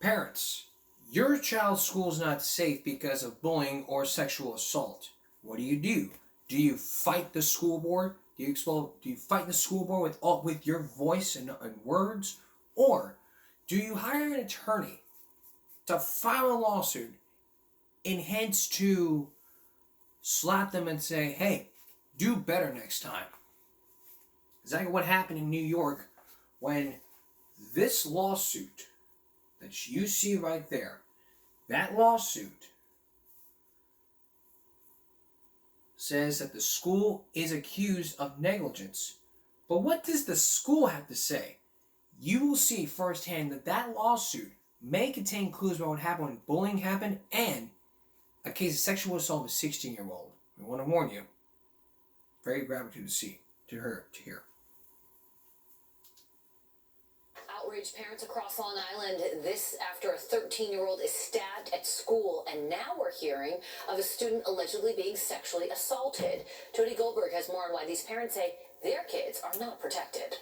Parents, your child's school is not safe because of bullying or sexual assault. What do? Do you fight the school board? Do you fight the school board with your voice and words, or do you hire an attorney to file a lawsuit and hence to slap them and say, "Hey, do better next time"? Exactly what happened in New York when this lawsuit that you see right there, that lawsuit says that the school is accused of negligence. But what does the school have to say? You will see firsthand that that lawsuit may contain clues about what happened when bullying happened and a case of sexual assault of a 16-year-old. I want to warn you, very graphic to hear. Outraged parents across Long Island, this after a 13-year-old is stabbed at school, and now we're hearing of a student allegedly being sexually assaulted. Jody Goldberg has more on why these parents say their kids are not protected.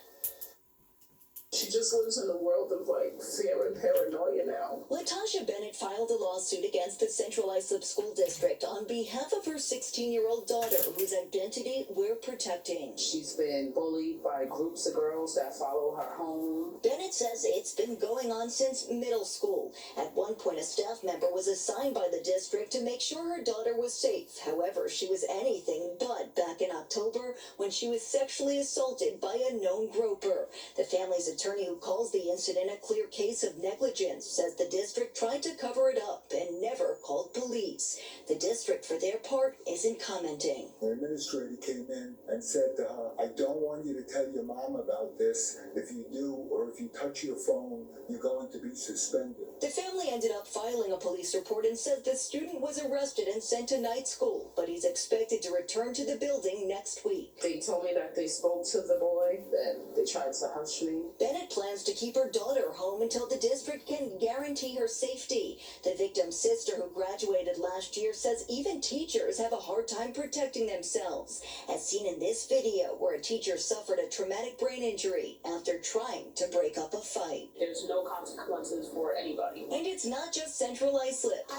She just lives in a world of fear and paranoia now. Latasha Bennett filed a lawsuit against the Central Islip School District on behalf of her 16-year-old daughter, whose identity we're protecting. She's been bullied by groups of girls that follow her home. Bennett says it's been going on since middle school. At one point, a staff member was assigned by the district to make sure her daughter was safe. However, she was anything but back in October when she was sexually assaulted by a known groper. The family's attorney, who calls the incident a clear case of negligence, says the district tried to cover it up and never called police. The district, for their part, isn't commenting. The administrator came in and said to her, "I don't want you to tell your mom about this. If you do, or if you touch your phone, you're going to be suspended." The family ended up filing a police report and said the student was arrested and sent to night school, but he's expected to return to the building next week. They told me that they spoke to the boy, that they tried to hush me. Bennett plans to keep her daughter home until the district can guarantee her safety. The victim's sister, who graduated last year, says even teachers have a hard time protecting themselves, as seen in this video where a teacher suffered a traumatic brain injury after trying to break up a fight. There's no consequences for anybody. And it's not just Central Islip.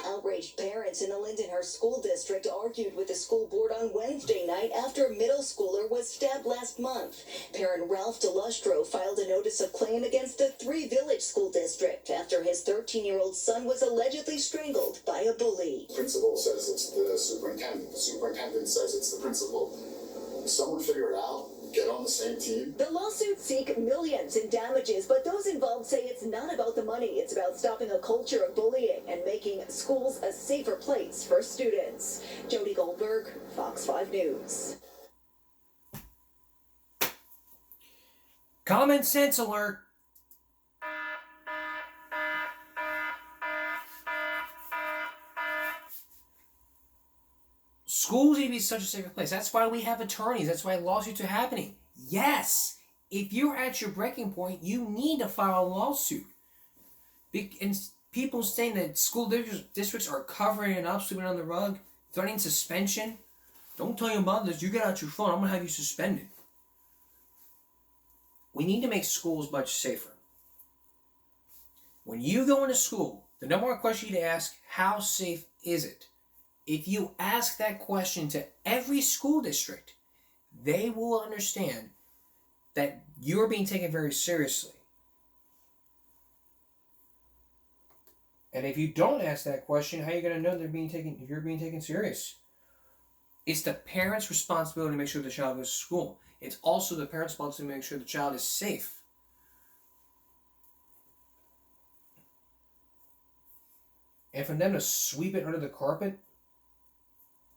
Outraged parents in the Lindenhurst School District argued with the school board on Wednesday night after a middle schooler was stabbed last month. Parent Ralph DeLustro filed a notice of claim against the Three Village School District after his 13-year-old son was allegedly strangled by a bully. The principal says it's the superintendent. The superintendent says it's the principal. Someone figure it out. Get on the same team. The lawsuits seek millions in damages, but those involved say it's not about the money. It's about stopping a culture of bullying and making schools a safer place for students. Jody Goldberg, Fox 5 News. Common sense alert. Schools need to be such a safer place. That's why we have attorneys. That's why lawsuits are happening. Yes, if you're at your breaking point, you need to file a lawsuit. And people saying that school districts are covering it up, sweeping it on the rug, threatening suspension. Don't tell your mothers, you get out your phone, I'm going to have you suspended. We need to make schools much safer. When you go into school, the number one question you need to ask, how safe is it? If you ask that question to every school district, they will understand that you're being taken very seriously. And if you don't ask that question, how are you going to know if you're being taken serious? It's the parent's responsibility to make sure the child goes to school. It's also the parent's responsibility to make sure the child is safe. And for them to sweep it under the carpet,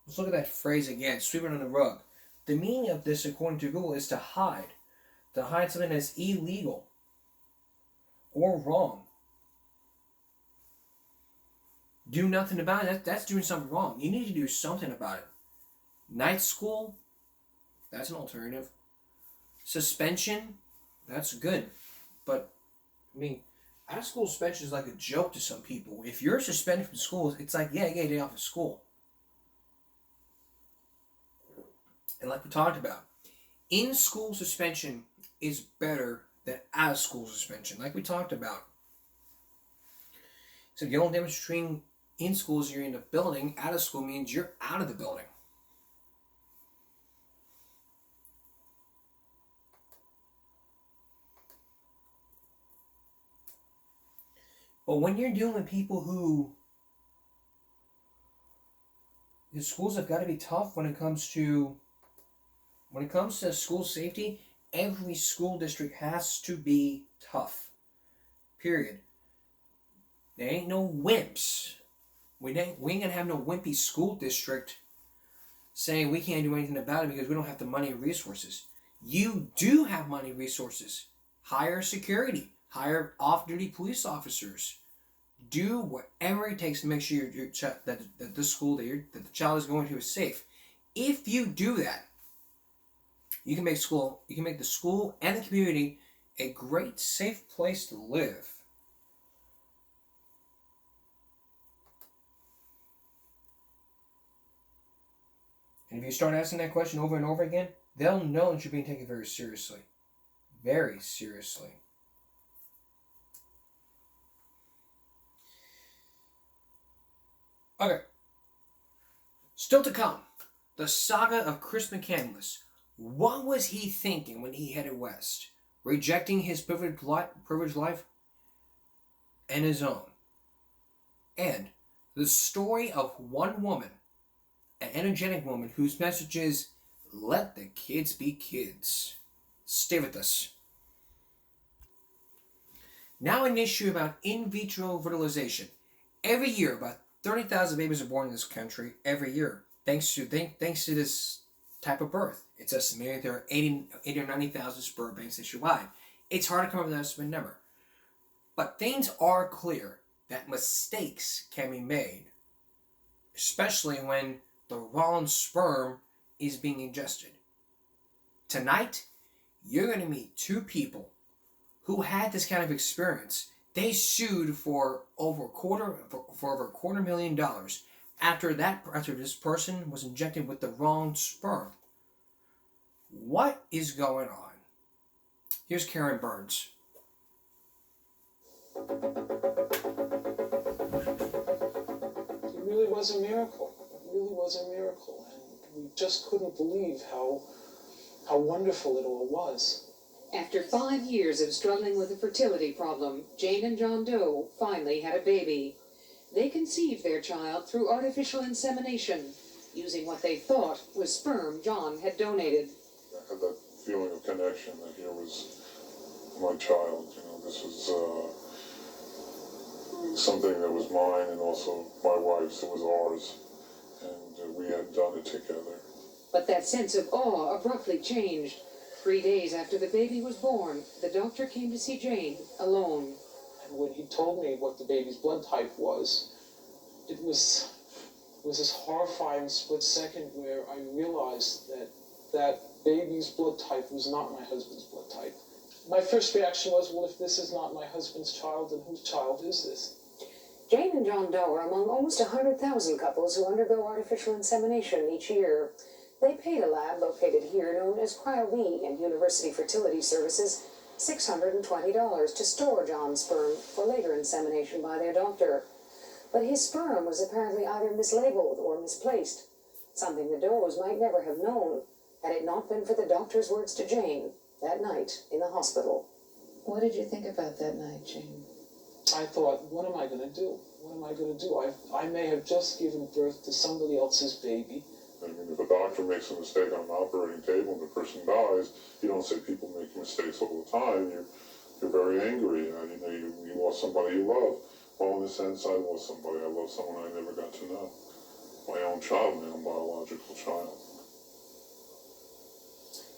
let's look at that phrase again, sweep it under the rug. The meaning of this, according to Google, is to hide. To hide something that's illegal or wrong. Do nothing about it, that's doing something wrong. You need to do something about it. Night school, that's an alternative. Suspension, that's good. But, out of school suspension is like a joke to some people. If you're suspended from school, it's like, yeah, you get a day off of school. And like we talked about, in-school suspension is better than out of school suspension, like we talked about. So the only difference between in schools you're in the building, out of school means you're out of the building. But when you're dealing with people who, the schools have got to be tough when it comes to school safety. Every school district has to be tough. Period. There ain't no wimps. We ain't gonna have no wimpy school district saying we can't do anything about it because we don't have the money and resources. You do have money and resources. Hire security. Hire off-duty police officers. Do whatever it takes to make sure that the school that the child is going to is safe. If you do that, you can make the school and the community a great, safe place to live. And if you start asking that question over and over again, they'll know that you're being taken very seriously. Very seriously. Okay. Still to come, the saga of Chris McCandless. What was he thinking when he headed west? Rejecting his privileged life and his own. And the story of one woman, an energetic woman whose message is, let the kids be kids. Stay with us. Now an issue about in vitro fertilization. Every year, about 30,000 babies are born in this country every year, thanks to this type of birth. It's estimated there are 80 or 90,000 sperm banks nationwide. It's hard to come up with an estimate number. But things are clear that mistakes can be made, especially when the wrong sperm is being ingested. Tonight, you're going to meet two people who had this kind of experience. They sued for over $250,000 after this person was injected with the wrong sperm. What is going on? Here's Karen Burns. It really was a miracle. It really was a miracle. And we just couldn't believe how wonderful it all was. After 5 years of struggling with a fertility problem, Jane and John Doe finally had a baby. They conceived their child through artificial insemination, using what they thought was sperm John had donated. I had that feeling of connection that here was my child. This was something that was mine and also my wife's. It was ours, and we had done it together. But that sense of awe abruptly changed. 3 days after the baby was born, the doctor came to see Jane alone. And when he told me what the baby's blood type was, it was this horrifying split second where I realized that baby's blood type was not my husband's blood type. My first reaction was, well, if this is not my husband's child, then whose child is this? Jane and John Doe are among almost 100,000 couples who undergo artificial insemination each year. They paid a lab located here known as Cryo-V and University Fertility Services $620 to store John's sperm for later insemination by their doctor. But his sperm was apparently either mislabeled or misplaced, something the Does might never have known had it not been for the doctor's words to Jane that night in the hospital. What did you think about that night, Jane? I thought, what am I going to do? What am I going to do? I may have just given birth to somebody else's baby. I mean, if a doctor makes a mistake on an operating table and the person dies, you don't say people make mistakes all the time. You're very angry. You lost somebody you love. Well, in a sense, I lost somebody. I lost someone I never got to know. My own child, my own biological child.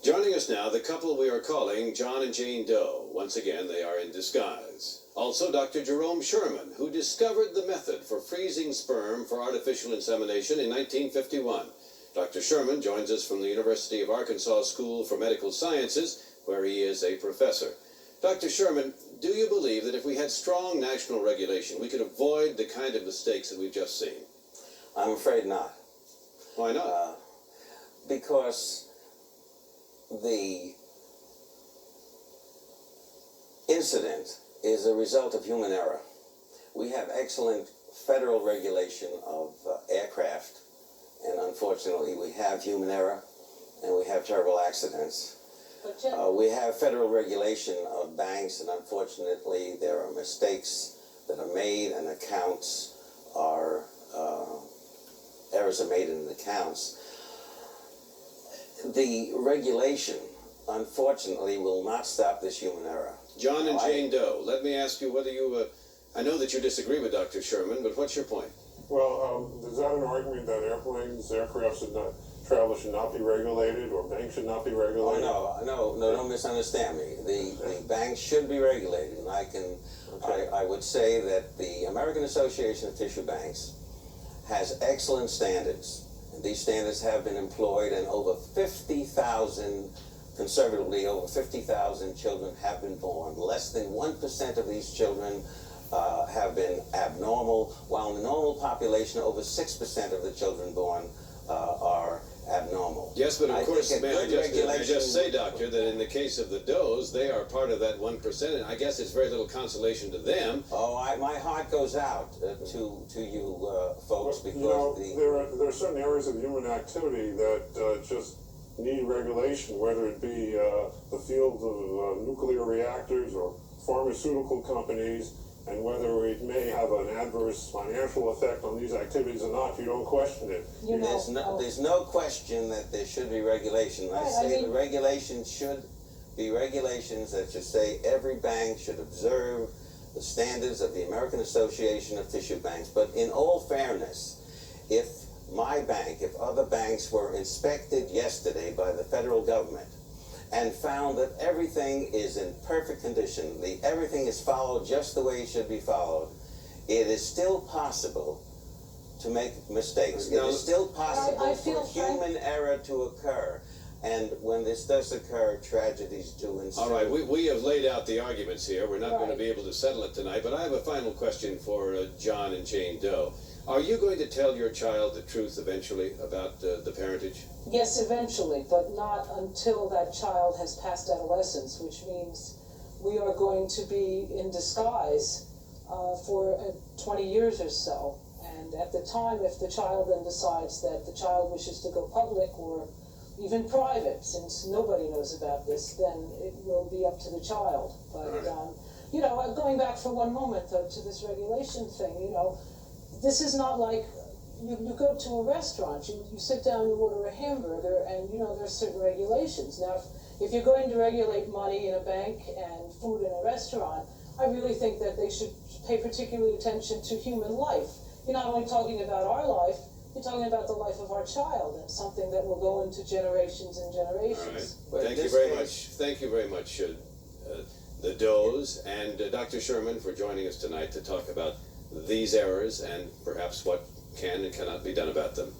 Joining us now, the couple we are calling John and Jane Doe. Once again, they are in disguise. Also, Dr. Jerome Sherman, who discovered the method for freezing sperm for artificial insemination in 1951. Dr. Sherman joins us from the University of Arkansas School for Medical Sciences, where he is a professor. Dr. Sherman, do you believe that if we had strong national regulation, we could avoid the kind of mistakes that we've just seen? I'm afraid not. Why not? Because the incident is a result of human error. We have excellent federal regulation of aircraft, and unfortunately we have human error and we have terrible accidents. We have federal regulation of banks, and unfortunately there are mistakes that are made, and accounts are, errors are made in the accounts. The regulation, unfortunately, will not stop this human error. John and Jane Doe, let me ask you whether you, I know that you disagree with Dr. Sherman, but what's your point? Well, is that an argument that aircraft should not be regulated, or banks should not be regulated? Oh, no, don't misunderstand me. The banks should be regulated, and I would say that the American Association of Tissue Banks has excellent standards. And these standards have been employed, and over 50,000, conservatively, over 50,000 children have been born. Less than 1% of these children have been abnormal, while in the normal population, over 6% of the children born are abnormal. Yes, but of course, may I just say, Doctor, that in the case of the Does, they are part of that 1%, and I guess it's very little consolation to them. Oh, my heart goes out to you folks, because there are certain areas of human activity that just need regulation, whether it be the field of nuclear reactors or pharmaceutical companies, and whether it may have an adverse financial effect on these activities or not. You don't question it. There's no question that there should be regulation. The regulations should be regulations that should say every bank should observe the standards of the American Association of Tissue Banks. But in all fairness, if my bank, if other banks were inspected yesterday by the federal government and found that everything is in perfect condition, everything is followed just the way it should be followed, it is still possible to make mistakes. It is still possible for human error to occur. And when this does occur, tragedies do ensue. All right, we have laid out the arguments here. We're not going to be able to settle it tonight, but I have a final question for John and Jane Doe. Are you going to tell your child the truth eventually about the parentage? Yes, eventually, but not until that child has passed adolescence, which means we are going to be in disguise for 20 years or so. And at the time, if the child then decides that the child wishes to go public or even private, since nobody knows about this, then it will be up to the child. But, you know, going back for one moment, though, to this regulation thing, you know, this is not like you go to a restaurant, you sit down, you order a hamburger, and, you know, there are certain regulations. Now, if you're going to regulate money in a bank and food in a restaurant, I really think that they should pay particular attention to human life. You're not only talking about our life, you're talking about the life of our child, and something that will go into generations and generations. Right. Thank you very much. Thank you very much, the Does, and Dr. Sherman, for joining us tonight to talk about these errors and perhaps what can and cannot be done about them.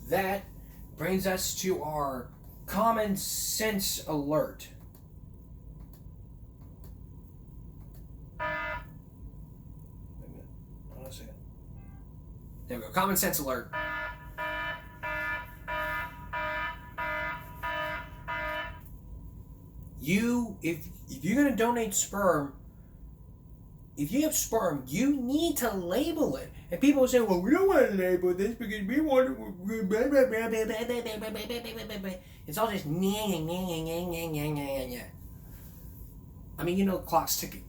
That brings us to our common sense alert. Wait a minute. Hold on a second. There we go. Common sense alert. If you're gonna donate sperm, if you have sperm, you need to label it. And people say, well, we don't want to label this because we want to... It's all just... I mean, you know, the clock's ticking.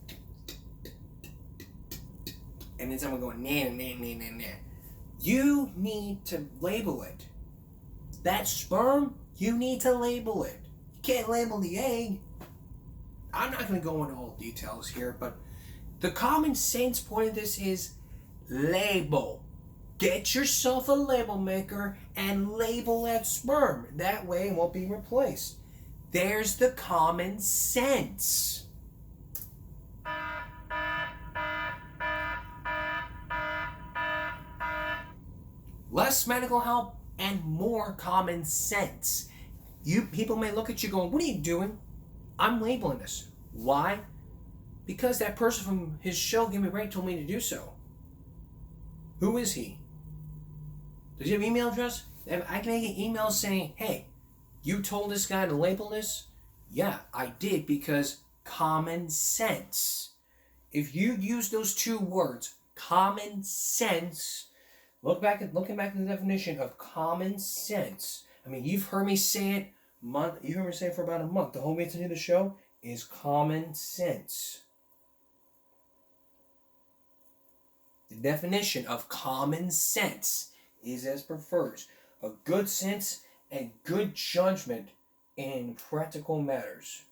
And then someone going, nah. You need to label it. That sperm, you need to label it. You can't label the egg. I'm not going to go into all details here, but the common sense point of this is label. Get yourself a label maker and label that sperm. That way it won't be replaced. There's the common sense. Less medical help and more common sense. You people may look at you going, what are you doing? I'm labeling this. Why? Because that person from his show, Give Me a Break, told me to do so. Who is he? Does he have an email address? I can get emails saying, hey, you told this guy to label this. Yeah, I did, because common sense. If you use those two words, common sense, looking back at the definition of common sense. I mean, you've heard me say it you heard me say it for about a month. The whole reason to the show is common sense. The definition of common sense is as prefers a good sense and good judgment in practical matters.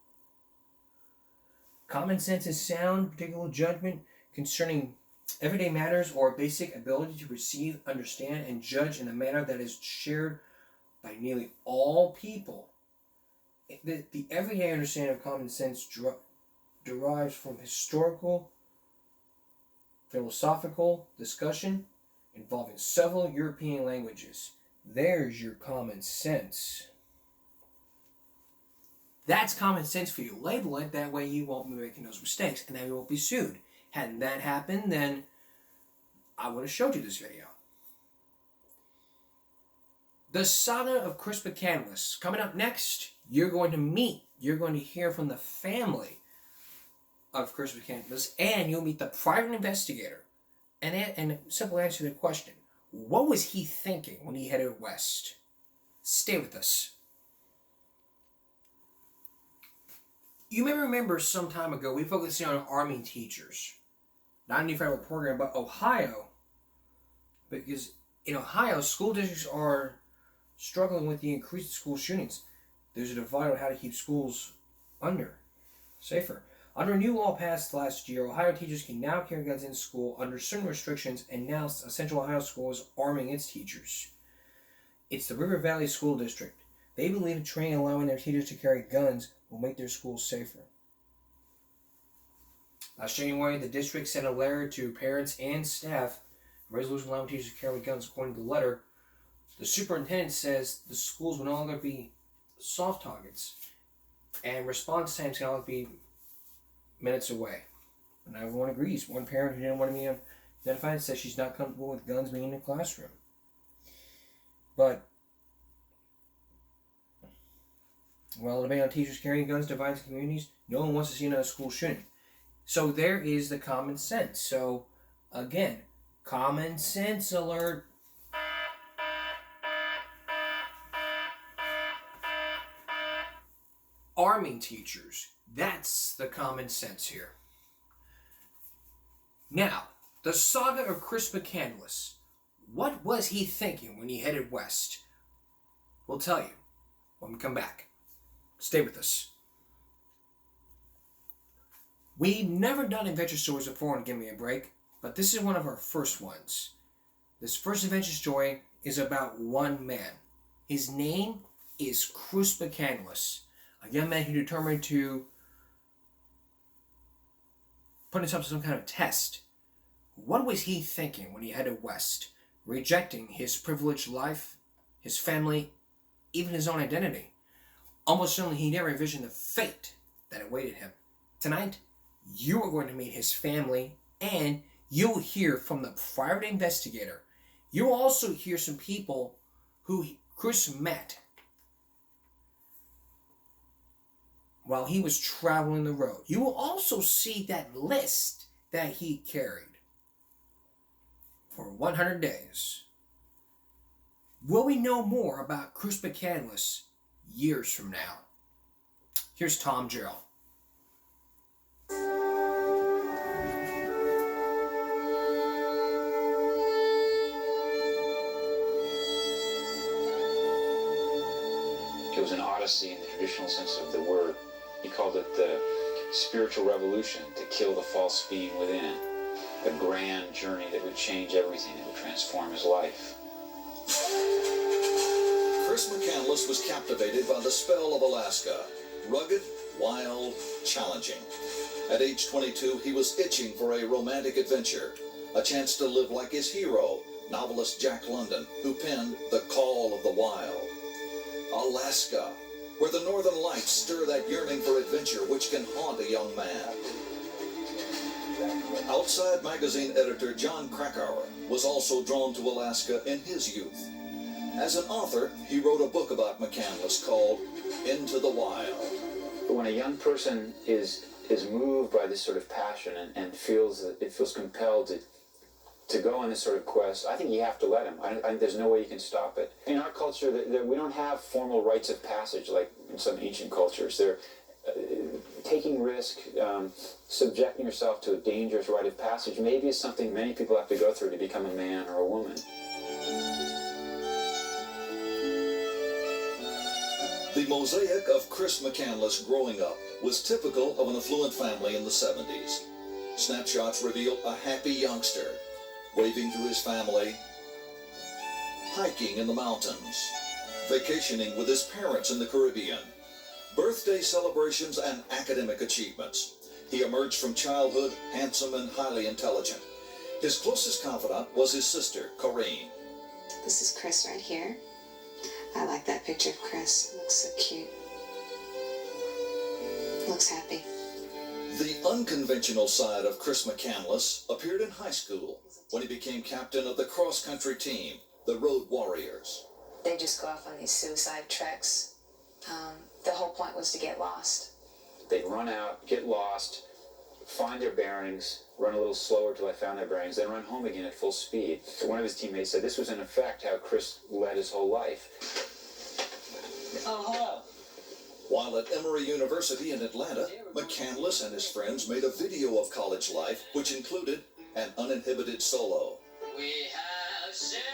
Common sense is sound, particular judgment concerning everyday matters or basic ability to perceive, understand, and judge in a manner that is shared by nearly all people. The everyday understanding of common sense derives from historical, philosophical discussion involving several European languages. There's your common sense. That's common sense for you. Label it, that way you won't be making those mistakes, and then you won't be sued. Hadn't that happened, then I would have showed you this video. The saga of Chris McCandless. Coming up next, you're going to hear from the family of Chris McCandless, and you'll meet the private investigator. And simple answer to the question, what was he thinking when he headed west? Stay with us. You may remember some time ago, we focused on army teachers. Not in the federal program, but Ohio. Because in Ohio, school districts are struggling with the increased school shootings. There's a divide on how to keep schools safer. Under a new law passed last year, Ohio teachers can now carry guns in school under certain restrictions, and now a Central Ohio school is arming its teachers. It's the River Valley School District. They believe that training allowing their teachers to carry guns will make their schools safer. Last January, the district sent a letter to parents and staff, a resolution allowing teachers to carry guns. According to the letter, the superintendent says the schools will no longer be soft targets, and response times can only be minutes away. And everyone agrees. One parent who didn't want to be identified says she's not comfortable with guns being in the classroom. But while the ban on teachers carrying guns divides communities, no one wants to see another school shooting. So there is the common sense. So again, common sense alert. Arming teachers. That's the common sense here. Now, the saga of Chris McCandless. What was he thinking when he headed west? We'll tell you when we come back. Stay with us. We've never done adventure stories before on Give Me a Break, but this is one of our first ones. This first adventure story is about one man. His name is Chris McCandless, a young man who determined to put himself to some kind of test. What was he thinking when he headed west, rejecting his privileged life, his family, even his own identity? Almost certainly he never envisioned the fate that awaited him. Tonight, you are going to meet his family, and you'll hear from the private investigator. You'll also hear some people who Chris met while he was traveling the road. You will also see that list that he carried for 100 days. Will we know more about Chris McCandless years from now? Here's Tom Jarrell. It was an odyssey in the traditional sense of the word. He called it the spiritual revolution, to kill the false being within. A grand journey that would change everything, that would transform his life. Chris McCandless was captivated by the spell of Alaska. Rugged, wild, challenging. At age 22, he was itching for a romantic adventure. A chance to live like his hero, novelist Jack London, who penned The Call of the Wild. Alaska, where the northern lights stir that yearning for adventure which can haunt a young man. Outside magazine editor John Krakauer was also drawn to Alaska in his youth. As an author, he wrote a book about McCandless called Into the Wild. But when a young person is moved by this sort of passion and feels that it feels compelled to go on this sort of quest, I think you have to let him. There's no way you can stop it. In our culture, we don't have formal rites of passage like in some ancient cultures. They're taking risk, subjecting yourself to a dangerous rite of passage maybe is something many people have to go through to become a man or a woman. The mosaic of Chris McCandless growing up was typical of an affluent family in the 70s. Snapshots reveal a happy youngster, waving to his family, hiking in the mountains, vacationing with his parents in the Caribbean, birthday celebrations and academic achievements. He emerged from childhood handsome and highly intelligent. His closest confidant was his sister, Corrine. This is Chris right here. I like that picture of Chris. Looks so cute. Looks happy. The unconventional side of Chris McCandless appeared in high school when he became captain of the cross-country team, the Road Warriors. They just go off on these suicide treks. The whole point was to get lost. They'd run out, get lost, find their bearings, run a little slower till I found their bearings, then run home again at full speed. So one of his teammates said this was in effect how Chris led his whole life. While at Emory University in Atlanta, McCandless and his friends made a video of college life, which included an uninhibited solo. We have shared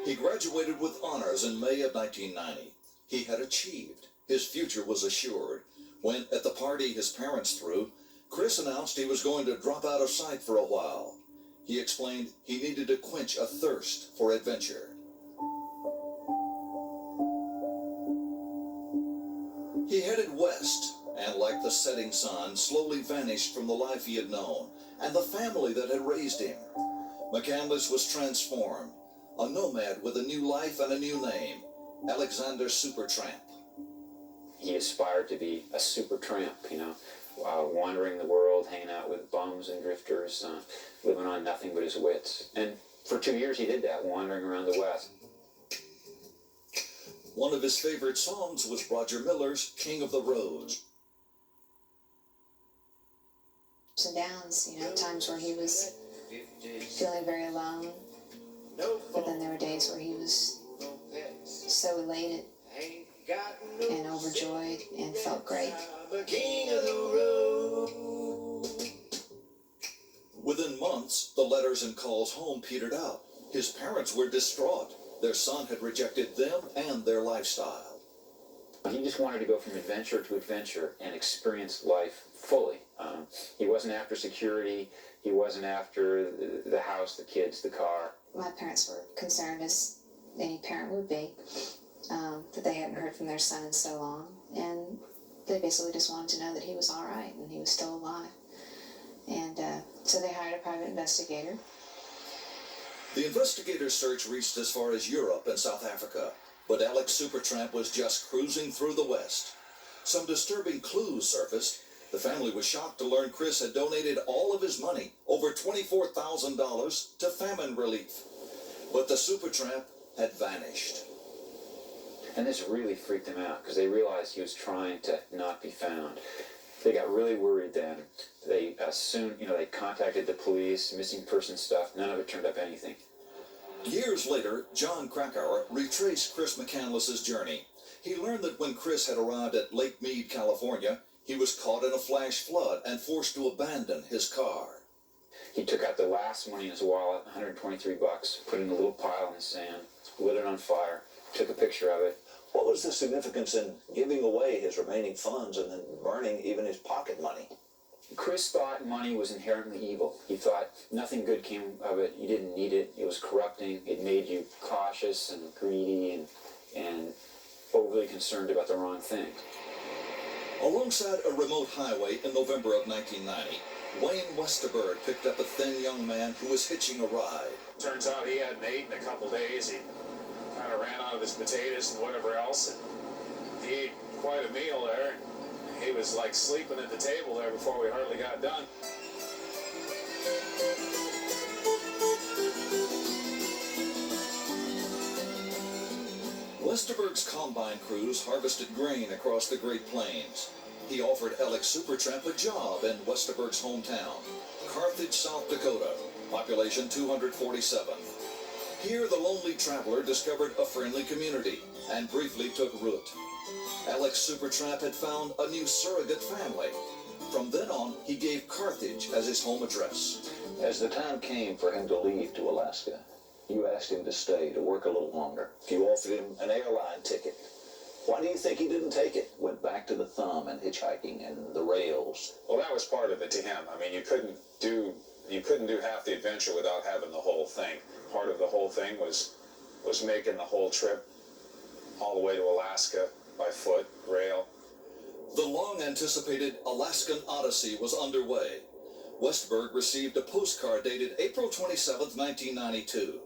He graduated with honors in May of 1990. He had achieved. His future was assured. When, at the party his parents threw, Chris announced he was going to drop out of sight for a while. He explained he needed to quench a thirst for adventure. He headed west, and like the setting sun, slowly vanished from the life he had known and the family that had raised him. McCandless was transformed, a nomad with a new life and a new name, Alexander Supertramp. He aspired to be a super tramp, wandering the world, hanging out with bums and drifters, living on nothing but his wits. And for 2 years he did that, wandering around the West. One of his favorite songs was Roger Miller's King of the Roads. Ups and downs, times where he was feeling very alone. But then there were days where he was so elated and overjoyed and felt great. Within months, the letters and calls home petered out. His parents were distraught. Their son had rejected them and their lifestyle. He just wanted to go from adventure to adventure and experience life fully. He wasn't after security. He wasn't after the house, the kids, the car. My parents were concerned, as any parent would be, that they hadn't heard from their son in so long. And they basically just wanted to know that he was all right and he was still alive. And so they hired a private investigator. The investigator's search reached as far as Europe and South Africa, but Alex Supertramp was just cruising through the West. Some disturbing clues surfaced. The family was shocked to learn Chris had donated all of his money, over $24,000, to famine relief. But the Supertramp had vanished. And this really freaked them out because they realized he was trying to not be found. They got really worried then. They they contacted the police, missing person stuff. None of it turned up anything. Years later, John Krakauer retraced Chris McCandless's journey. He learned that when Chris had arrived at Lake Mead, California, he was caught in a flash flood and forced to abandon his car. He took out the last money in his wallet, $123, put it in a little pile in the sand, lit it on fire, took a picture of it. What was the significance in giving away his remaining funds and then burning even his pocket money? Chris thought money was inherently evil. He thought nothing good came of it. You didn't need it. It was corrupting. It made you cautious and greedy and overly concerned about the wrong thing. Alongside a remote highway in November of 1990, Wayne Westerberg picked up a thin young man who was hitching a ride. Turns out he hadn't eaten in a couple days. He kind of ran out of his potatoes and whatever else, and he ate quite a meal there. He was like sleeping at the table there before we hardly got done. Westerberg's combine crews harvested grain across the Great Plains. He offered Alex Supertramp a job in Westerberg's hometown, Carthage, South Dakota, population 247. Here, the lonely traveler discovered a friendly community and briefly took root. Alex Supertramp had found a new surrogate family. From then on, he gave Carthage as his home address. As the time came for him to leave to Alaska, you asked him to stay, to work a little longer. You offered him an airline ticket. Why do you think he didn't take it? Went back to the thumb and hitchhiking and the rails. Well, that was part of it to him. I mean, you couldn't do half the adventure without having the whole thing. Part of the whole thing was making the whole trip all the way to Alaska by foot, rail. The long-anticipated Alaskan Odyssey was underway. Westerberg received a postcard dated April 27, 1992.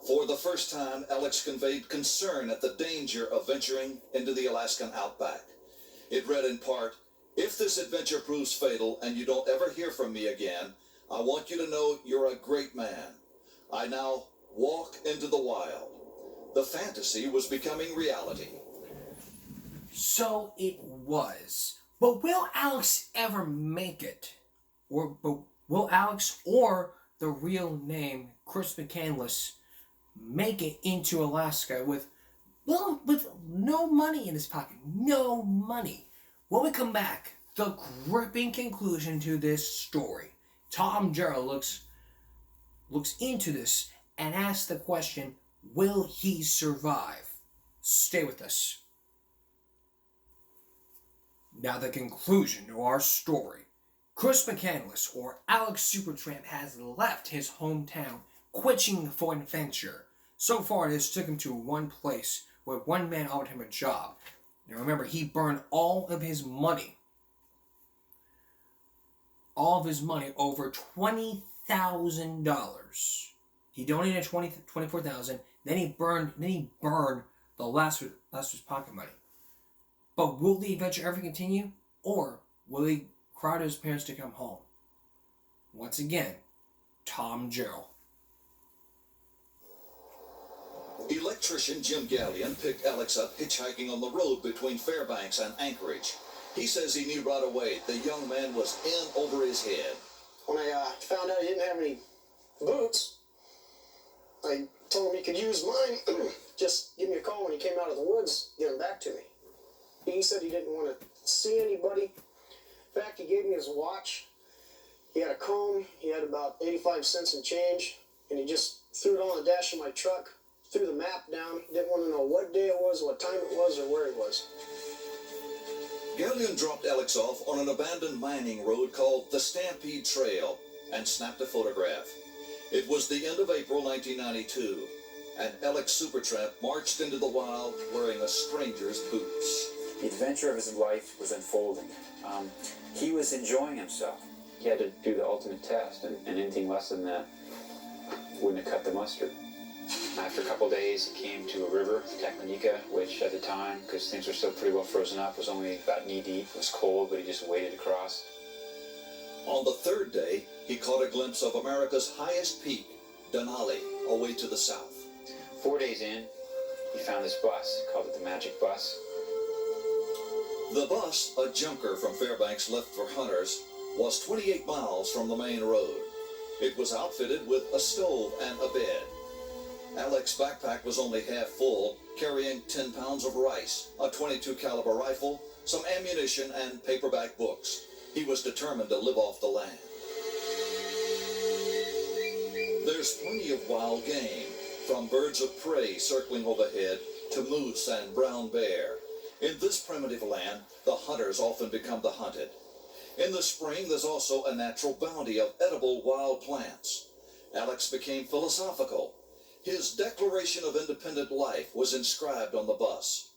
For the first time, Alex conveyed concern at the danger of venturing into the Alaskan outback. It read in part, "If this adventure proves fatal and you don't ever hear from me again, I want you to know you're a great man. I now walk into the wild." The fantasy was becoming reality. So it was. But will Alex ever make it? But will Alex or the real name, Chris McCandless, make it into Alaska with no money in his pocket? No money. When we come back, the gripping conclusion to this story. Tom Jarrell looks into this and asks the question, will he survive? Stay with us. Now the conclusion to our story. Chris McCandless, or Alex Supertramp, has left his hometown, quitting for an adventure. So far, this took him to one place where one man offered him a job. Now remember, he burned all of his money, over $20,000. He donated $24,000. Then he burned the last of his pocket money. But will the adventure ever continue, or will he cry to his parents to come home? Once again, Tom Jarrell. Electrician Jim Gallion picked Alex up hitchhiking on the road between Fairbanks and Anchorage. He says he knew right away the young man was in over his head. When I found out he didn't have any boots, I told him he could use mine. Just give me a call when he came out of the woods, get him back to me. He said he didn't want to see anybody. In fact, he gave me his watch. He had a comb. He had about 85 cents in change. And he just threw it on the dash of my truck, threw the map down. Didn't want to know what day it was, what time it was, or where he was. Gallion dropped Alex off on an abandoned mining road called the Stampede Trail and snapped a photograph. It was the end of April 1992, and Alex Supertramp marched into the wild wearing a stranger's boots. The adventure of his life was unfolding. He was enjoying himself. He had to do the ultimate test, and anything less than that wouldn't have cut the mustard. After a couple of days, he came to a river, Tecmanica, which at the time, because things were still pretty well frozen up, was only about knee-deep. It was cold, but he just waded across. On the third day, he caught a glimpse of America's highest peak, Denali, away to the south. 4 days in, he found this bus, called it the Magic Bus. The bus, a junker from Fairbanks left for hunters, was 28 miles from the main road. It was outfitted with a stove and a bed. Alex's backpack was only half full, carrying 10 pounds of rice, a .22 caliber rifle, some ammunition, and paperback books. He was determined to live off the land. There's plenty of wild game, from birds of prey circling overhead to moose and brown bear. In this primitive land, the hunters often become the hunted. In the spring, there's also a natural bounty of edible wild plants. Alex became philosophical. His Declaration of Independent Life was inscribed on the bus.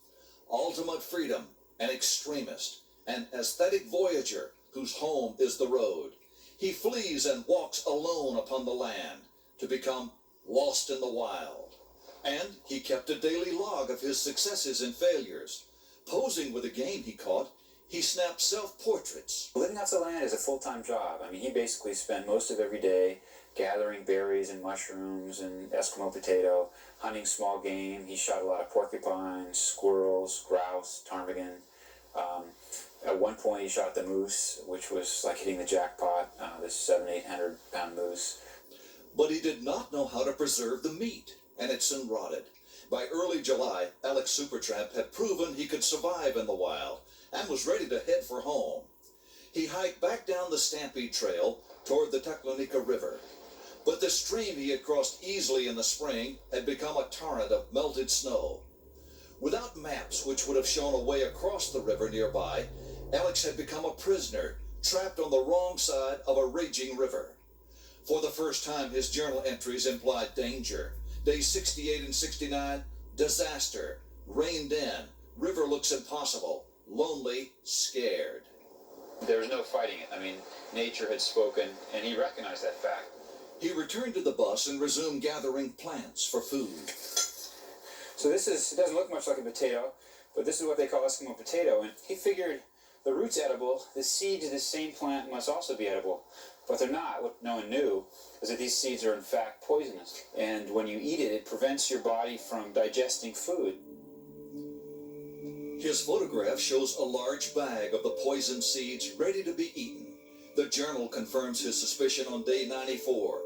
Ultimate freedom, an extremist, an aesthetic voyager whose home is the road. He flees and walks alone upon the land to become lost in the wild. And he kept a daily log of his successes and failures. Posing with the game he caught, he snapped self-portraits. Living off the land is a full-time job. I mean, he basically spent most of every day gathering berries and mushrooms and Eskimo potato, hunting small game. He shot a lot of porcupines, squirrels, grouse, ptarmigan. At one point he shot the moose, which was like hitting the jackpot, this 700-800 pound moose. But he did not know how to preserve the meat, and it soon rotted. By early July, Alex Supertramp had proven he could survive in the wild and was ready to head for home. He hiked back down the Stampede Trail toward the Teclonica River. But the stream he had crossed easily in the spring had become a torrent of melted snow. Without maps which would have shown a way across the river nearby, Alex had become a prisoner, trapped on the wrong side of a raging river. For the first time, his journal entries implied danger. Days 68 and 69, disaster, rained in, river looks impossible, lonely, scared. There was no fighting it. I mean, nature had spoken, and he recognized that fact. He returned to the bus and resumed gathering plants for food. So it doesn't look much like a potato, but this is what they call Eskimo potato, and he figured the root's edible, the seeds of the same plant must also be edible, but they're not. What no one knew is that these seeds are in fact poisonous, and when you eat it, it prevents your body from digesting food. His photograph shows a large bag of the poisoned seeds ready to be eaten. The journal confirms his suspicion on day 94.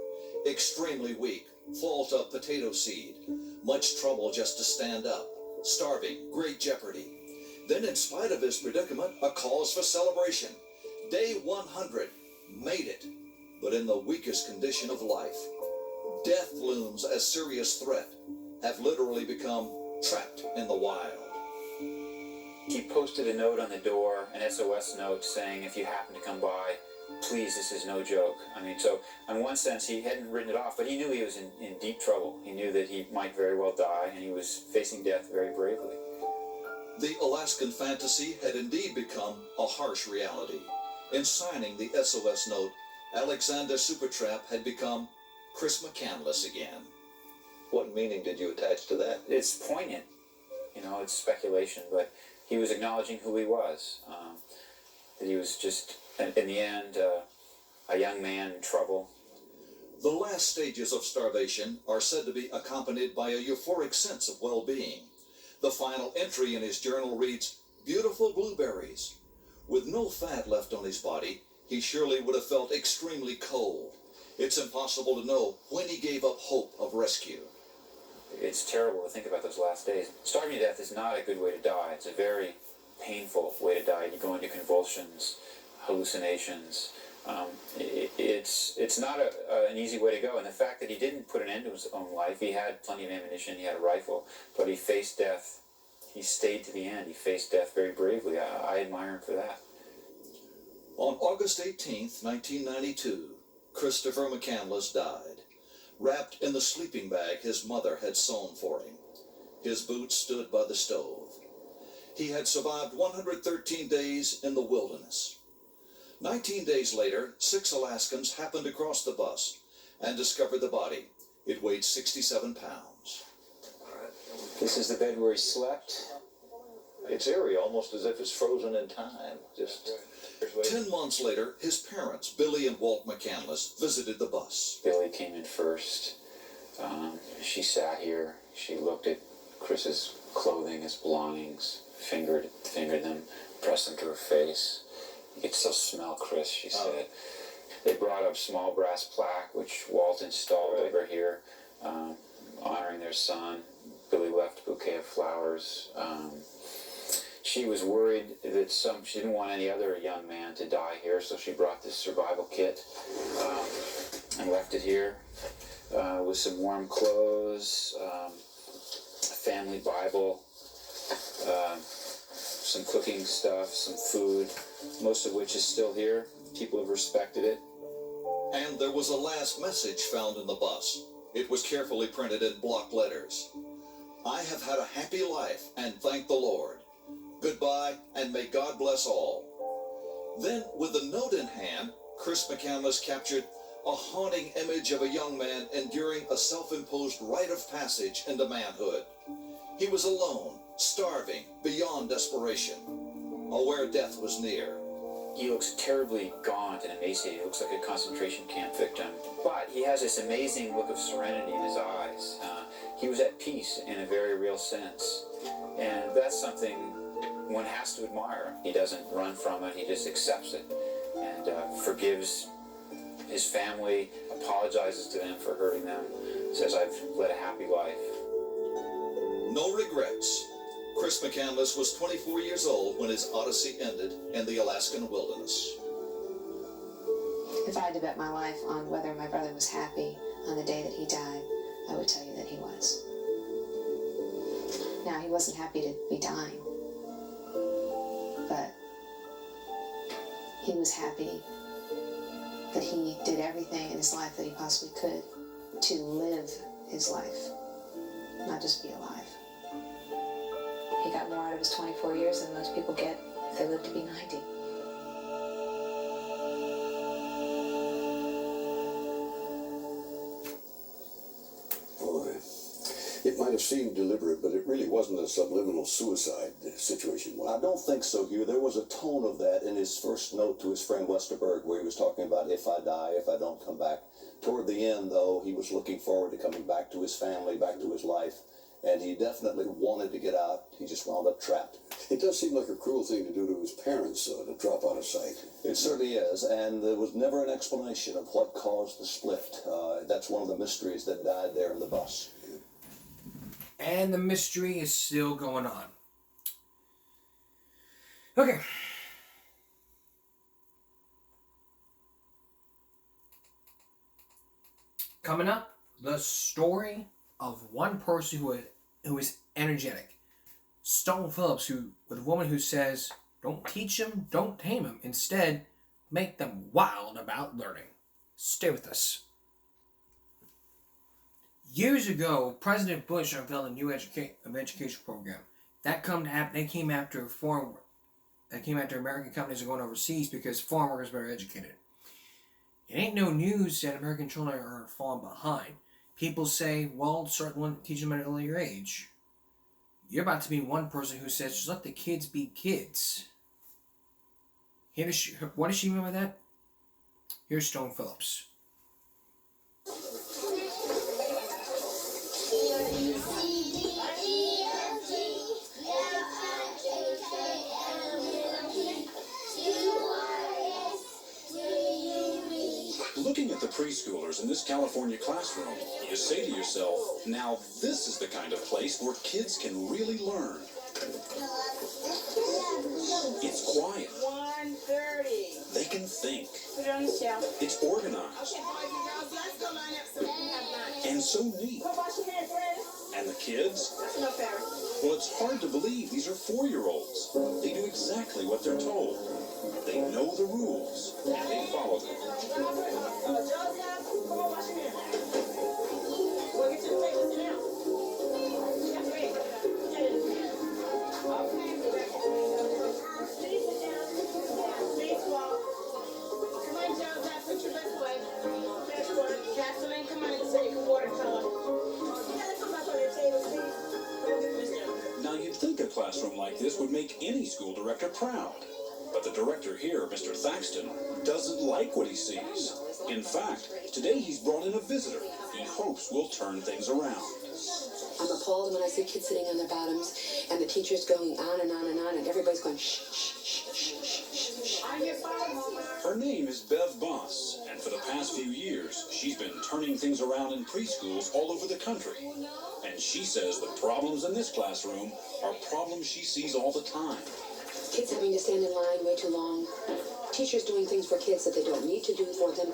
Extremely weak, fault of potato seed, much trouble just to stand up, starving, great jeopardy. Then, in spite of his predicament, a cause for celebration. Day 100, made it, but in the weakest condition of life. Death looms as serious threat, have literally become trapped in the wild. He posted a note on the door, an SOS note, saying, if you happen to come by, please, this is no joke. I mean, so in one sense, he hadn't written it off, but he knew he was in deep trouble. He knew that he might very well die, and he was facing death very bravely. The Alaskan fantasy had indeed become a harsh reality. In signing the SOS note, Alexander Supertramp had become Chris McCandless again. What meaning did you attach to that? It's poignant. You know, it's speculation, but he was acknowledging who he was. That he was just, in the end, a young man in trouble. The last stages of starvation are said to be accompanied by a euphoric sense of well-being. The final entry in his journal reads, beautiful blueberries. With no fat left on his body, he surely would have felt extremely cold. It's impossible to know when he gave up hope of rescue. It's terrible to think about those last days. Starving to death is not a good way to die. It's a very painful way to die. You go into convulsions, hallucinations. It's not an easy way to go. And the fact that he didn't put an end to his own life, he had plenty of ammunition, he had a rifle, but he faced death. He stayed to the end. He faced death very bravely. I admire him for that. On August 18th, 1992, Christopher McCandless died, wrapped in the sleeping bag his mother had sewn for him. His boots stood by the stove. He had survived 113 days in the wilderness. 19 days later, 6 Alaskans happened to cross the bus and discovered the body. It weighed 67 pounds. This is the bed where he slept. It's eerie, almost as if it's frozen in time. Just 10 months later, his parents, Billy and Walt McCandless, visited the bus. Billy came in first. She sat here. She looked at Chris's clothing, his belongings, fingered them, pressed them to her face. You could still smell Chris, she said. They brought up small brass plaque, which Walt installed over here, honoring their son. Billy left a bouquet of flowers. She was worried that she didn't want any other young man to die here, so she brought this survival kit and left it here with some warm clothes, a family Bible, some cooking stuff, some food, most of which is still here. People have respected it. And there was a last message found in the bus. It was carefully printed in block letters. I have had a happy life and thank the Lord. Goodbye, and may God bless all. Then, with the note in hand, Chris McCandless captured a haunting image of a young man enduring a self-imposed rite of passage into manhood. He was alone, starving, beyond desperation, aware death was near. He looks terribly gaunt and emaciated. He looks like a concentration camp victim. But he has this amazing look of serenity in his eyes. He was at peace in a very real sense. And that's something one has to admire. He doesn't run from it. He just accepts it and forgives his family, apologizes to them for hurting them, says, I've led a happy life. No regrets. Chris McCandless was 24 years old when his odyssey ended in the Alaskan wilderness. If I had to bet my life on whether my brother was happy on the day that he died, I would tell you that he was. Now, he wasn't happy to be dying, but he was happy that he did everything in his life that he possibly could to live his life, not just be alive. He got more out of his 24 years than most people get if they live to be 90. Boy, it might have seemed deliberate, but it really wasn't a subliminal suicide situation. Well, I don't think so, Hugh. There was a tone of that in his first note to his friend Westerberg, where he was talking about if I die, if I don't come back. Toward the end, though, he was looking forward to coming back to his family, back to his life. And he definitely wanted to get out. He just wound up trapped. It does seem like a cruel thing to do to his parents, to drop out of sight. It certainly is, and there was never an explanation of what caused the split. That's one of the mysteries that died there in the bus. And the mystery is still going on. Okay. Coming up, the story of one person who is energetic. Stone Phillips, with a woman who says, don't teach them, don't tame them. Instead, make them wild about learning. Stay with us. Years ago, President Bush unveiled a new education program. That came after American companies are going overseas because foreign workers are better educated. It ain't no news that American children are falling behind. People say, well, start teaching them at an earlier age. You're about to be one person who says, just let the kids be kids. What does she mean by that? Here's Stone Phillips. Looking at the preschoolers in this California classroom, you say to yourself, now this is the kind of place where kids can really learn. It's quiet. 1:30. They can think. Put it on the shelf. It's organized. Okay, boys and girls, let's go line up so we can have lunch. And so neat. Go wash your hands, Fred. And the kids? That's enough, Barry. Well, it's hard to believe these are 4-year-olds. They do exactly what they're told. They know the rules, and they follow them. Now, you'd think a classroom like this would make any school director proud. But the director here, Mr. Thaxton, doesn't like what he sees. In fact, today he's brought in a visitor he hopes will turn things around. I'm appalled when I see kids sitting on their bottoms and the teacher's going on and on and on and everybody's going shh, shh, shh, shh, shh, shh. Her name is Bev Boss, and for the past few years, she's been turning things around in preschools all over the country. And she says the problems in this classroom are problems she sees all the time. Kids having to stand in line way too long. Teachers doing things for kids that they don't need to do for them.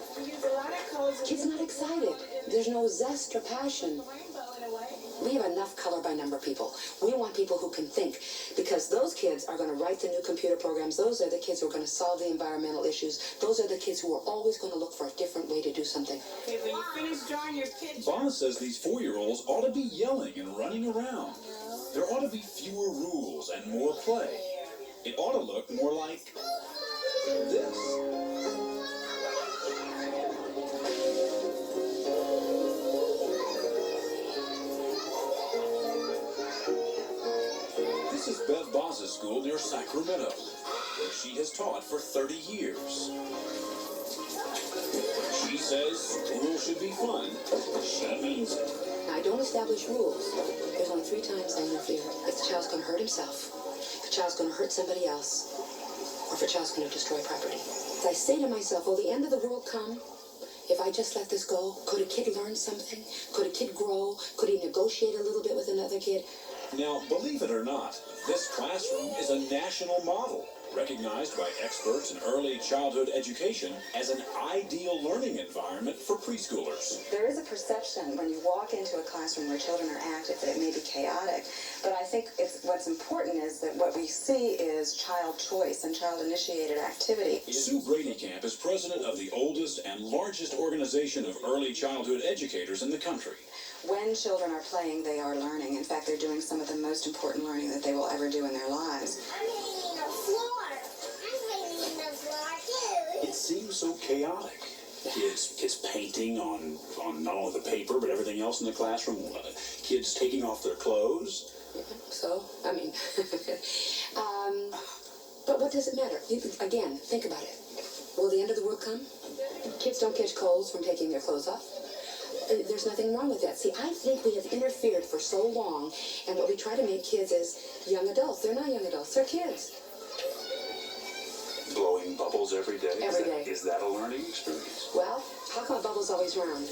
Kids not excited. There's no zest or passion. We have enough color by number people. We want people who can think, because those kids are going to write the new computer programs. Those are the kids who are going to solve the environmental issues. Those are the kids who are always going to look for a different way to do something. Okay, when you finish drawing your picture. Boss says these 4-year-olds ought to be yelling and running around. There ought to be fewer rules and more play. It ought to look more like this. This is Bev Boss's school near Sacramento. where she has taught for 30 years. She says school should be fun. She means it. I don't establish rules. There's only 3 times I interfere. If the child's going to hurt himself, if the child's going to hurt somebody else, or if the child's going to destroy property. I say to myself, will the end of the world come if I just let this go? Could a kid learn something? Could a kid grow? Could he negotiate a little bit with another kid? Now, believe it or not, this classroom is a national model, recognized by experts in early childhood education as an ideal learning environment for preschoolers. There is a perception when you walk into a classroom where children are active that it may be chaotic, but I think what's important is that what we see is child choice and child-initiated activity. Sue Bradykamp is president of the oldest and largest organization of early childhood educators in the country. When children are playing, they are learning. In fact, they're doing some of the most important learning that they will ever do in their lives. It seems so chaotic. Kids painting on not only the paper, but everything else in the classroom. Kids taking off their clothes. So, I mean, but what does it matter? Again, think about it. Will the end of the world come? Kids don't catch colds from taking their clothes off. There's nothing wrong with that. See, I think we have interfered for so long, and what we try to make kids is young adults. They're not young adults, they're kids. Blowing bubbles every day? Every day. Is that a learning experience? Well, how come a bubble's always round?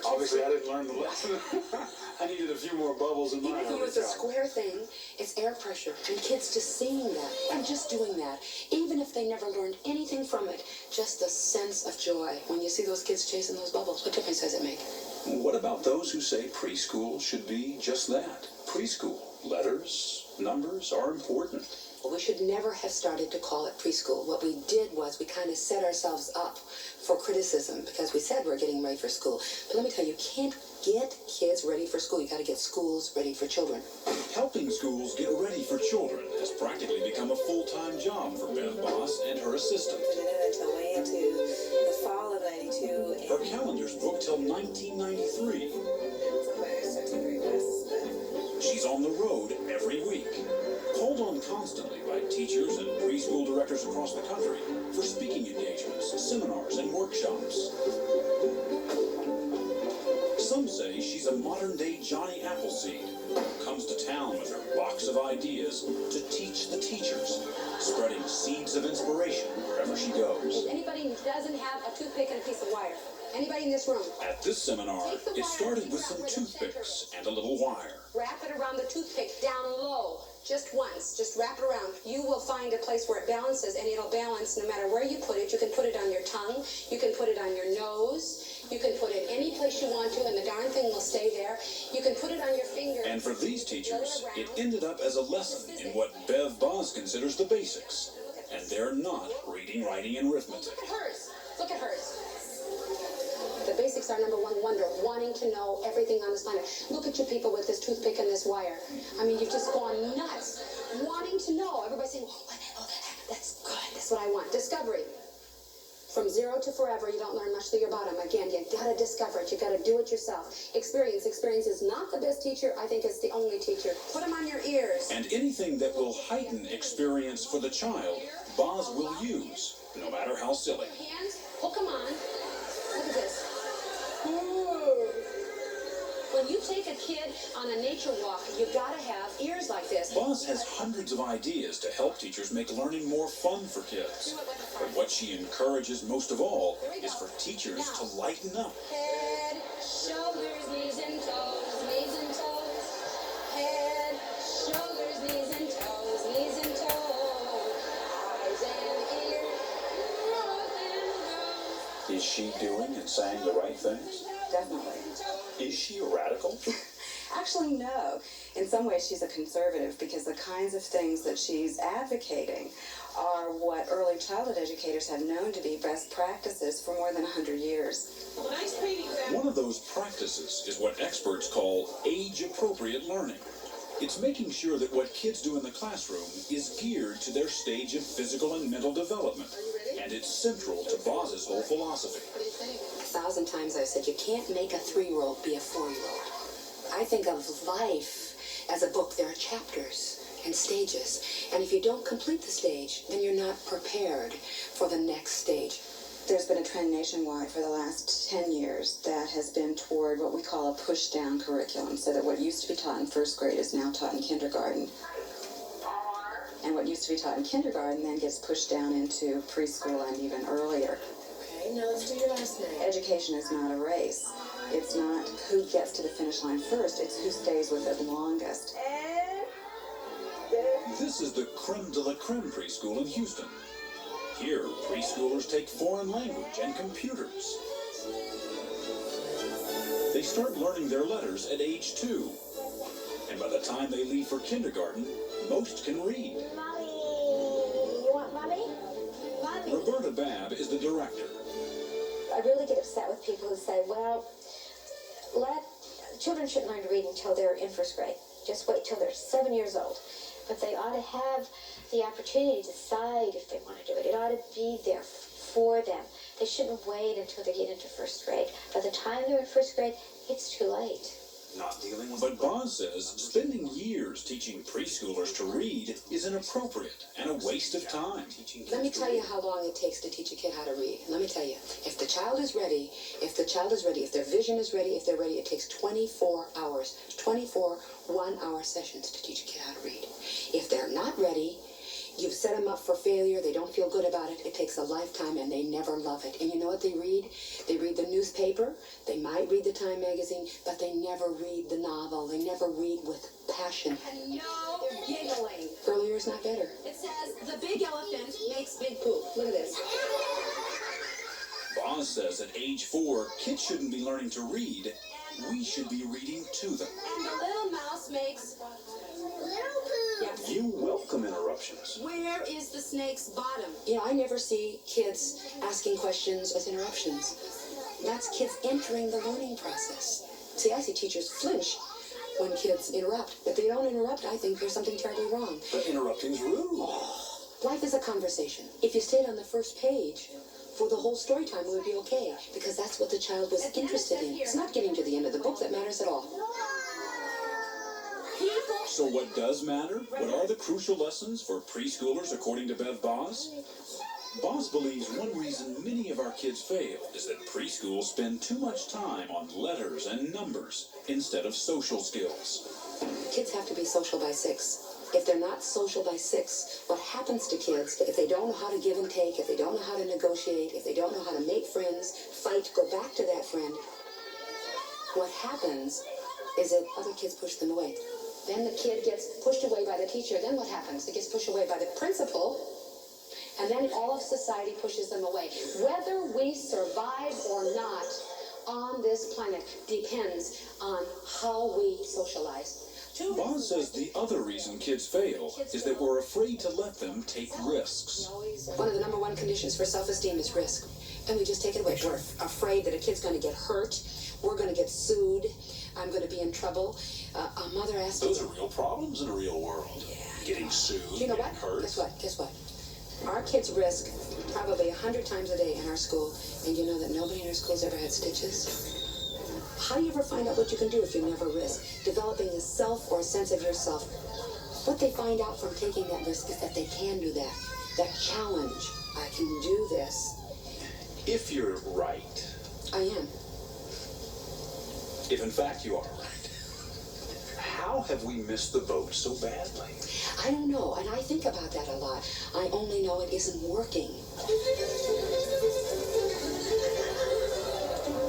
Obviously, I didn't learn the lesson. I needed a few more bubbles in my Even if you use a square thing, it's air pressure, and kids just seeing that and just doing that, even if they never learned anything from it, just a sense of joy when you see those kids chasing those bubbles. What difference does it make? What about those who say preschool should be just that? Preschool. Letters, numbers are important. Well, we should never have started to call it preschool. What we did was we kind of set ourselves up for criticism because we said we're getting ready for school. But let me tell you, you can't get kids ready for school. You got to get schools ready for children. Helping schools get ready for children has practically become a full-time job for Bev Boss and her assistant. Until way into the fall of '92. Her calendar's booked till 1993. She's on the road every week, called on constantly by teachers and preschool directors across the country for speaking engagements, seminars, and workshops. Some say she's a modern-day Johnny Appleseed, who comes to town with her box of ideas to teach the teachers, spreading seeds of inspiration wherever she goes. If anybody doesn't have a toothpick and a piece of wire, anybody in this room, At this seminar, it started with some toothpicks and a little wire. wrap it around the toothpick down low, just once, just wrap it around. You will find a place where it balances, and it'll balance no matter where you put it. You can put it on your tongue, you can put it on your nose, you can put it any place you want to, and the darn thing will stay there. You can put it on your finger. And for these teachers, it ended up as a lesson in what Bev Boss considers the basics. And they're not reading, writing, and arithmetic. Look at hers. Look at hers. The basics are number one wonder, wanting to know everything on this planet. Look at you people with this toothpick and this wire. I mean, you've just gone nuts, wanting to know. Everybody's saying, that's good, that's what I want. Discovery. From 0 to forever, you don't learn much till your bottom. Again, you gotta discover it, you gotta do it yourself. Experience. Experience is not the best teacher, I think it's the only teacher. Put them on your ears. And anything that will heighten experience for the child, Boz will use, no matter how silly. Hands, hook them on. Look at this. Ooh. When you take a kid on a nature walk, you gotta have ears like this. Boz has hundreds of ideas to help teachers make learning more fun for kids. But what she encourages most of all is for teachers to lighten up. Head, shoulders, knees and toes, knees and toes. Head, shoulders, knees and toes, knees and toes. Eyes and ears, mouth and nose. Is she doing and saying the right things? Definitely. Is she a radical? Actually, no. In some ways, she's a conservative because the kinds of things that she's advocating are what early childhood educators have known to be best practices for more than 100 years. One of those practices is what experts call age-appropriate learning. It's making sure that what kids do in the classroom is geared to their stage of physical and mental development. And it's central to Boz's whole philosophy. 1,000 times I've said you can't make a 3-year-old be a 4-year-old. I think of life as a book. There are chapters, and stages. And if you don't complete the stage, then you're not prepared for the next stage. There's been a trend nationwide for the last 10 years that has been toward what we call a push-down curriculum, so that what used to be taught in first grade is now taught in kindergarten. And what used to be taught in kindergarten then gets pushed down into preschool and even earlier. Okay, now let's do your last name. Education is not a race. It's not who gets to the finish line first, it's who stays with it longest. This is the creme de la creme preschool in Houston. Here, preschoolers take foreign language and computers. They start learning their letters at age 2. And by the time they leave for kindergarten, most can read. Mommy, you want mommy? Mommy. Roberta Babb is the director. I really get upset with people who say, well, children shouldn't learn to read until they're in first grade. Just wait till they're 7 years old. But they ought to have the opportunity to decide if they want to do it. It ought to be there for them. They shouldn't wait until they get into first grade. By the time they're in first grade, it's too late. Not dealing with. But Boz says spending years teaching preschoolers to read is inappropriate and a waste of time. Let me tell you how long it takes to teach a kid how to read. Let me tell you, if the child is ready, if their vision is ready, if they're ready, it takes 24 hours. 24 one-hour sessions to teach a kid how to read. If they're not ready, you've set them up for failure, they don't feel good about it, it takes a lifetime and they never love it. And you know what they read? They read the newspaper, they might read the Time magazine, but they never read the novel, they never read with passion. No, they're giggling. Earlier is not better. It says, the big elephant makes big poop. Look at this. Boz says at age 4, kids shouldn't be learning to read. We should be reading to them. And the little mouse makes Little poo. yeah. You welcome interruptions. Where is the snake's bottom? You know, I never see kids asking questions with interruptions. That's kids entering the learning process. See, I see teachers flinch when kids interrupt. If they don't interrupt, I think there's something terribly wrong. But interrupting's rude. Life is a conversation. If you stayed on the first page for the whole story time, it would be okay, because that's what the child was interested in. It's not getting to the end of the book that matters at all. So what does matter? What are the crucial lessons for preschoolers according to Bev Boz? Boz believes one reason many of our kids fail is that preschools spend too much time on letters and numbers instead of social skills. Kids have to be social by 6. If they're not social by 6, what happens to kids, if they don't know how to give and take, if they don't know how to negotiate, if they don't know how to make friends, fight, go back to that friend, what happens is that other kids push them away. Then the kid gets pushed away by the teacher. Then what happens? It gets pushed away by the principal. And then all of society pushes them away. Whether we survive or not on this planet depends on how we socialize. Boz says the other reason kids fail is that we're afraid to let them take risks. One of the number one conditions for self-esteem is risk. And we just take it away. We're afraid that a kid's going to get hurt. We're going to get sued. I'm going to be in trouble. A mother asked me... Those are real problems in the real world. Yeah. Getting sued, You know what? getting hurt. Guess what? Our kids risk probably 100 times a day in our school. And you know that nobody in our school's ever had stitches? How do you ever find out what you can do if you never risk? Developing a self or a sense of yourself. What they find out from taking that risk is that they can do that. That challenge. I can do this. If you're right. I am. If in fact you are right. How have we missed the boat so badly? I don't know, and I think about that a lot. I only know it isn't working.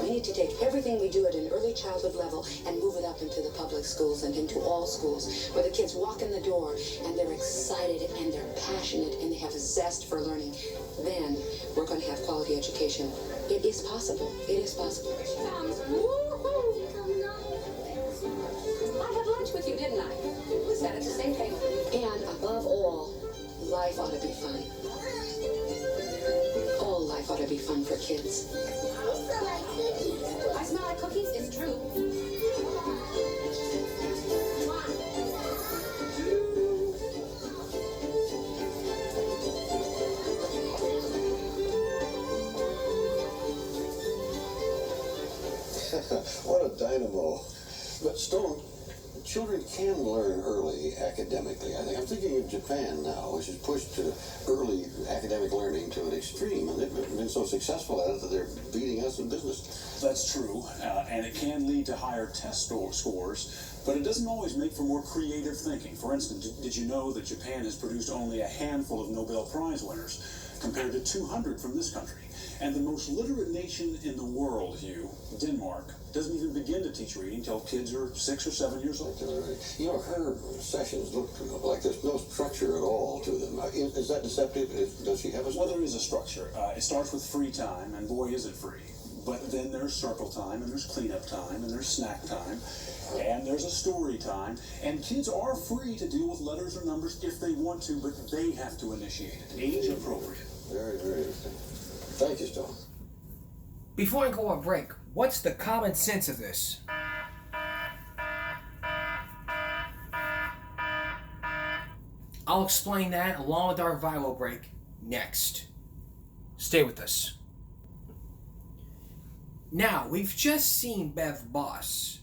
We need to take everything we do at an early childhood level and move it up into the public schools and into all schools, where the kids walk in the door and they're excited and they're passionate and they have a zest for learning. Then we're going to have quality education. It is possible. It is possible. I had lunch with you, didn't I? We sat at the same table. And above all, life ought to be fun. All life ought to be fun for kids. I smell like cookies, it's true. What a dynamo. But Stone, children can learn early academically. I think I'm thinking of Japan now, which has pushed early academic learning to an extreme, and they've been so successful at it that they're beating us in business. That's true, and it can lead to higher test scores, but it doesn't always make for more creative thinking. For instance, did you know that Japan has produced only a handful of Nobel Prize winners compared to 200 from this country? And the most literate nation in the world, Hugh, Denmark, doesn't even begin to teach reading until kids are 6 or 7 years old. You know, her sessions look like there's no structure at all to them. Is that deceptive? Does she have a structure? Well, there is a structure. It starts with free time, and boy, is it free. But then there's circle time, and there's cleanup time, and there's snack time, and there's a story time. And kids are free to deal with letters or numbers if they want to, but they have to initiate it, age appropriate. Very, very interesting. Thank you, Stone. Before I go on break, what's the common sense of this? I'll explain that along with our viral break next. Stay with us. Now, we've just seen Bev Boss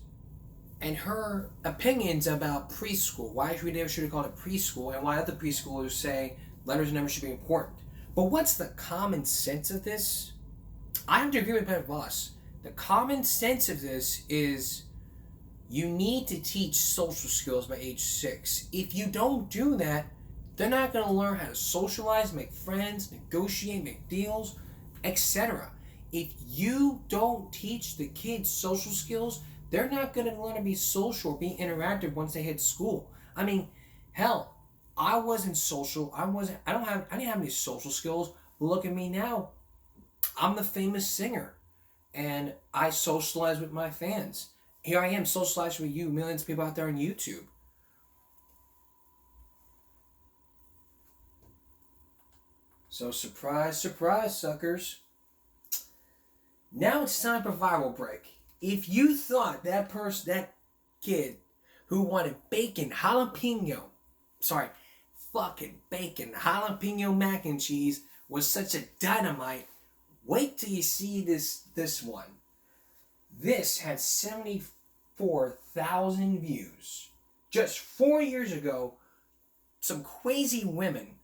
and her opinions about preschool. Why we never should have called it preschool, and why other preschoolers say letters and numbers should be important. But what's the common sense of this? I have to agree with Bev Boss. The common sense of this is you need to teach social skills by age 6. If you don't do that, they're not going to learn how to socialize, make friends, negotiate, make deals, etc. If you don't teach the kids social skills, they're not going to learn to be social or be interactive once they hit school. I mean, hell, I wasn't social. I didn't have any social skills. Look at me now. I'm the famous singer, and I socialize with my fans. Here I am socializing with you, millions of people out there on YouTube. So surprise, surprise, suckers. Now it's time for viral break. If you thought that kid who wanted bacon jalapeno mac and cheese was such a dynamite, wait till you see this one. This had 74,000 views. Just 4 years ago, some crazy women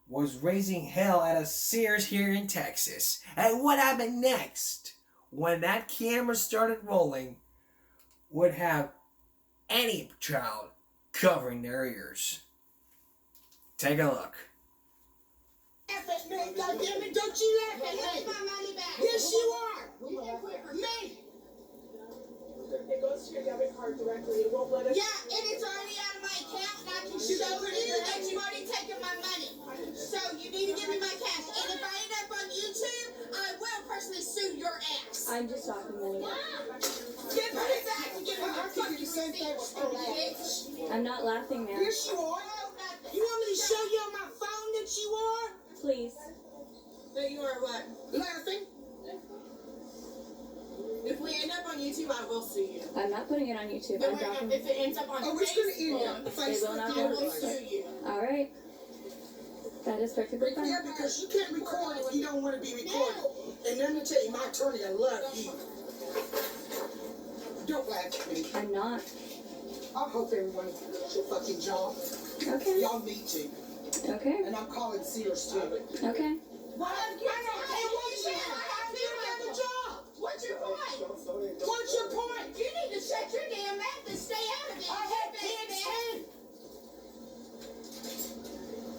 was raising hell at a Sears here in Texas. And what happened next? When that camera started rolling, would have any child covering their ears. Take a look. Man, goddammit, don't you laugh at me. My money back. Yes, you are. Me. It goes to your debit card directly. It won't let us. Yeah, and it's already out of my account, and I can show you that you've already taken my money. So you need to give me my cash. And if I end up on YouTube, I will personally sue your ass. I'm just talking money. Give it back and give me my fucking receipt, bitch. I'm not laughing, man. Yes, you are. You want me to show you on my phone that you are? Please. That you are what? Laughing? If we end up on YouTube, I will sue you. I'm not putting it on YouTube. No, if it ends up on Facebook, it's gonna end up Facebook, I will sue you. All right. That is perfectly fine. Yeah, because you can't record if you don't want to be recorded. And let me tell you, my attorney, I love you. Don't laugh at me. I'm not. I hope everyone gets your fucking job. Okay. Y'all need to. Okay. And I'm calling Sears too. Okay. What's your point? What's your point? You need to shut your damn mouth and stay out of it. I have kids too.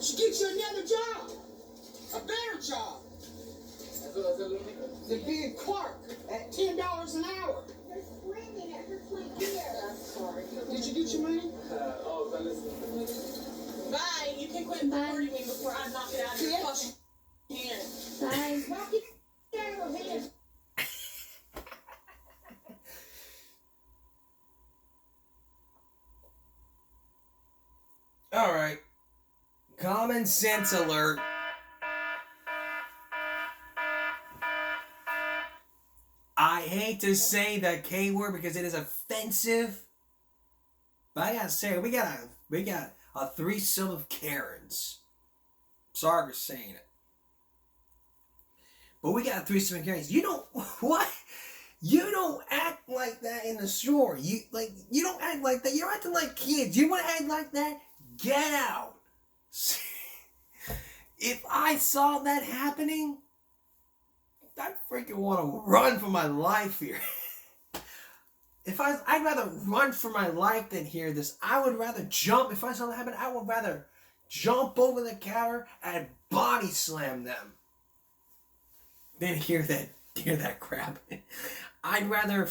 Should get you another job. A better job. Than being clerk at $10 an hour. They're screaming at her point here. I'm sorry. Did you get your money? Bye. You can quit recording me before I knock it out of your fucking hand. Bye. Knock it out of her hand. Alright. Common sense alert. I hate to say the K word because it is offensive. But I gotta say, we got a threesome of Karens. Sorry for saying it. But we got a threesome of Karens. You know what? You don't act like that in the store. You don't act like that. You're acting like kids. You want to act like that? Get out. If I saw that happening, I'd freaking want to run for my life here. I'd rather run for my life than hear this. I would rather jump. If I saw that happen, I would rather jump over the counter and body slam them than hear that crap. I'd rather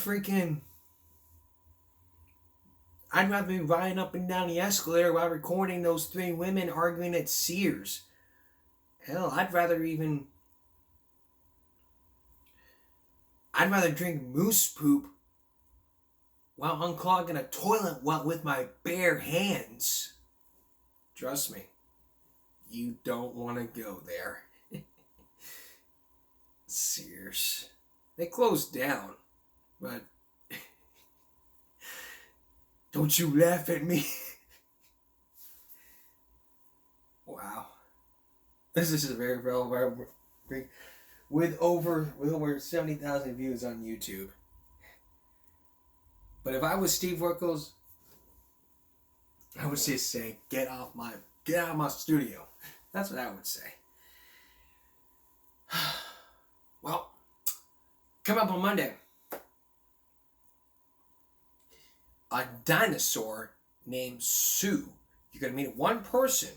be riding up and down the escalator while recording those three women arguing at Sears. Hell, I'd rather drink moose poop while unclogging a toilet with my bare hands. Trust me, you don't want to go there. Sears. They closed down, but don't you laugh at me. Wow. This is a very relevant with over 70,000 views on YouTube. But if I was Steve Urkel, I would just say, get out of my studio. That's what I would say. Well, coming up on Monday, a dinosaur named Sue. You're going to meet one person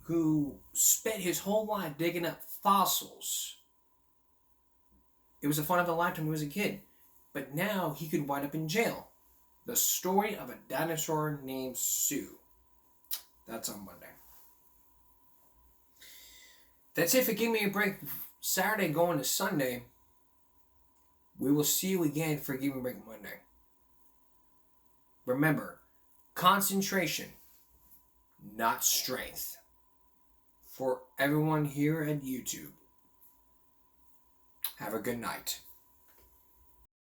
who spent his whole life digging up fossils. It was the fun of a lifetime when he was a kid. But now he could wind up in jail. The story of a dinosaur named Sue. That's on Monday. That's it for Give Me a Break Saturday going to Sunday. We will see you again for Give Me a Break Monday. Remember, concentration, not strength. For everyone here at YouTube, have a good night.